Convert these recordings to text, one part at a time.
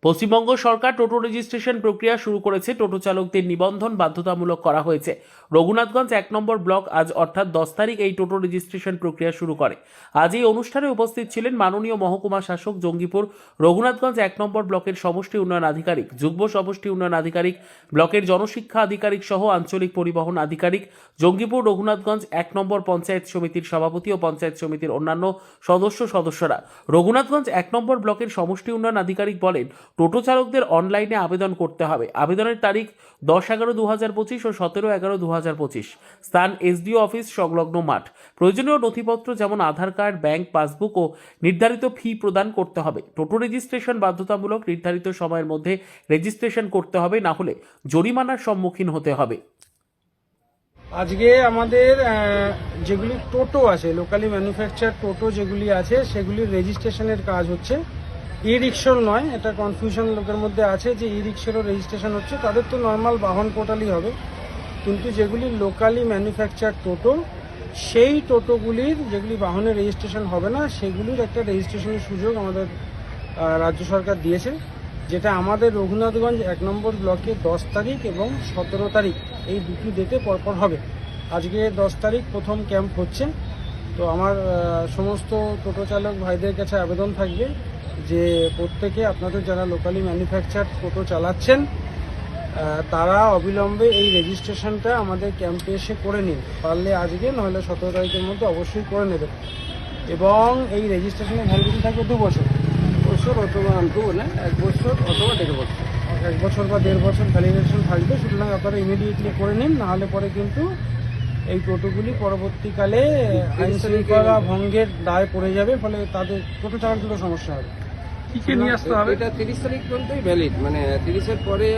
পশ্চিমবঙ্গ সরকার টোটো registration প্রক্রিয়া শুরু করেছে। টোটো চালকদের নিবন্ধন বাধ্যতামূলক করা হয়েছে। রঘুনাথগঞ্জ 1 নম্বর ব্লক আজ অর্থাৎ 10 তারিখ এই টোটো রেজিস্ট্রেশন প্রক্রিয়া শুরু করে। আজ এই অনুষ্ঠানে উপস্থিত ছিলেন মাননীয় মহকুমা শাসক, জঙ্গিপুর রঘুনাথগঞ্জ 1 নম্বর ব্লকের সমষ্টি উন্নয়ন আধিকারিক, যুগ্ম সমষ্টি উন্নয়ন আধিকারিক, ব্লকের জনশিক্ষা আধিকারিক সহ আঞ্চলিক পরিবহন আধিকারিক, জঙ্গিপুর রঘুনাথগঞ্জ 1 নম্বর পঞ্চায়েত সমিতির সভাপতি ও পঞ্চায়েত সমিতির অন্যান্য সদস্যরা। রঘুনাথগঞ্জ 1 নম্বর ব্লকের সমষ্টি উন্নয়ন আধিকারিক বলেন, টোটো চালকদের অনলাইনে আবেদন করতে হবে। আবেদনের তারিখ 10/11/2025 ও 17/11/2025। স্থান এসডিও অফিস সংলগ্ন মাঠ। প্রয়োজনীয় নথিপত্র যেমন আধার কার্ড, ব্যাংক পাসবুক ও নির্ধারিত ফি প্রদান করতে হবে। টোটো রেজিস্ট্রেশন বাধ্যতামূলক। নির্ধারিত সময়ের মধ্যে রেজিস্ট্রেশন করতে হবে, না হলে জরিমানার সম্মুখীন হতে হবে। আজকে আমাদের যেগুলি টোটো আছে, লোকালি ম্যানুফ্যাকচার টোটো যেগুলি আছে, সেগুলির রেজিস্ট্রেশনের কাজ হচ্ছে। ই রিক্সার নয়, এটা কনফিউশন লোকের মধ্যে আছে যে ই রিক্সারও রেজিস্ট্রেশন হচ্ছে। তাদের তো নর্মাল বাহন পোর্টালই হবে, কিন্তু যেগুলি লোকালি ম্যানুফ্যাকচার টোটো, সেই টোটোগুলির যেগুলি বাহনের রেজিস্ট্রেশন হবে না, সেগুলির একটা রেজিস্ট্রেশনের সুযোগ আমাদের রাজ্য সরকার দিয়েছে, যেটা আমাদের রঘুনাথগঞ্জ 1 নম্বর ব্লকে 10 তারিখ এবং 17 তারিখ এই দুটি ডেটে পরপর হবে। আজকে 10 তারিখ প্রথম ক্যাম্প হচ্ছে। তো আমার সমস্ত টোটো চালক ভাইদের কাছে আবেদন থাকবে যে প্রত্যেকে আপনাদের যারা লোকালি ম্যানুফ্যাকচার টোটো চালাচ্ছেন তারা অবিলম্বে এই রেজিস্ট্রেশনটা আমাদের ক্যাম্পে এসে করে নিন। পারলে আজকে, নাহলে 17 তারিখের মধ্যে অবশ্যই করে নেবেন। এবং এই রেজিস্ট্রেশনের ভ্যালিডিটি থাকবে 2 বছর অথবা 1 বছর অথবা 1.5 বছর, 1 বছর বা 1.5 বছর ভ্যালিডেশন থাকবে। সুতরাং আপনারা ইমিডিয়েটলি করে নিন, নাহলে পরে কিন্তু এই টোটোগুলি পরবর্তীকালে আইন শৃঙ্খলা ভঙ্গের দায় পড়ে যাবে, ফলে তাদের টোটো চালানোর সমস্যা হবে। কি নিয়ে আসতে হবে? এটা 30 তারিখ পর্যন্তই ভ্যালিড, মানে 30-এর পরে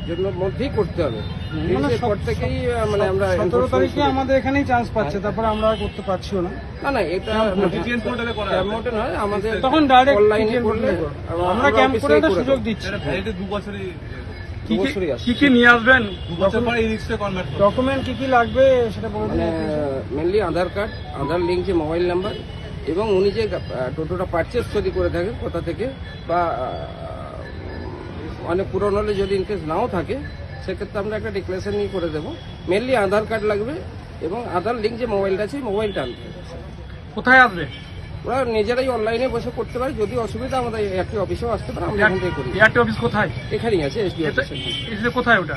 জন্য মধ্যেই করতে হবে। 30-এর পর থেকেই মানে আমরা 17 তারিখে আমাদের এখানেই চান্স পাচ্ছে, তারপর আমরা আর করতে পারছিও না। না এটা টিটিএন পোর্টালে করা মোটে নয়, আমাদের তখন ডাইরেক্ট অনলাইনে করলে আমরা ক্যাম্প করে একটা সুযোগ দিচ্ছি। এটা 2 বছরই কি নিয়ে আসবেন? ডকুমেন্ট কি লাগবে সেটা বলে দিন। মেনলি আধার কার্ড, আধার লিঙ্ক, যে মোবাইল নাম্বার, এবং উনি যে টোটোটা পারচেস যদি করে থাকেন কোথা থেকে, বা অনেক পুরনো হলে যদি ইনকেস নাও থাকে, সেক্ষেত্রে আমরা একটা ডিক্লারেশন নিয়ে করে দেবো। মেনলি আধার কার্ড লাগবে এবং আধার লিঙ্ক যে মোবাইলটা আছে, মোবাইলটা আনতে হবে। কোথায় আসবে? ওরা নিজেরাই অনলাইনে বসে করতে পারে। যদি অসুবিধা, আমাদের এআরটি অফিসেও আসতে পারে, আমরা এখান থেকে করি। এআরটি অফিস কোথায়? এখানেই আছে, এসডি অফিস। কোথায় ওটা?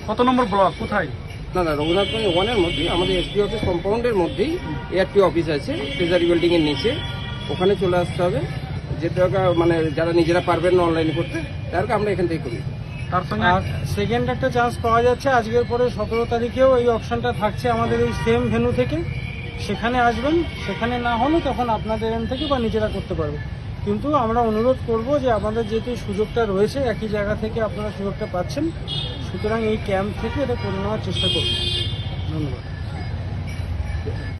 কত নম্বর ব্লক? কোথায়? না, রঘুনাথগঞ্জ 1-এর মধ্যেই, আমাদের এসডি অফিস কম্পাউন্ডের মধ্যেই এআরটি অফিস আছে, ট্রেজারি বিল্ডিং এর নিচে। ওখানে চলে আসতে হবে। যেটা মানে যারা নিজেরা পারবেন না অনলাইনে করতে, তাদেরকে আমরা এখান থেকে করি। তার সঙ্গে সেকেন্ড একটা চান্স পাওয়া যাচ্ছে আজকের পরে 17 তারিখেও এই অপশনটা থাকছে আমাদের এই সেম ভেন্যু থেকে। সেখানে আসবেন, সেখানে না হলে তখন আপনাদের এখান থেকে বা নিজেরা করতে পারবে। কিন্তু আমরা অনুরোধ করব যে আমাদের যেহেতু সুযোগটা রয়েছে, একই জায়গা থেকে আপনারা সুযোগটা পাচ্ছেন, সুতরাং এই ক্যাম্প থেকে এটা করে নেওয়ার চেষ্টা করুন। ধন্যবাদ।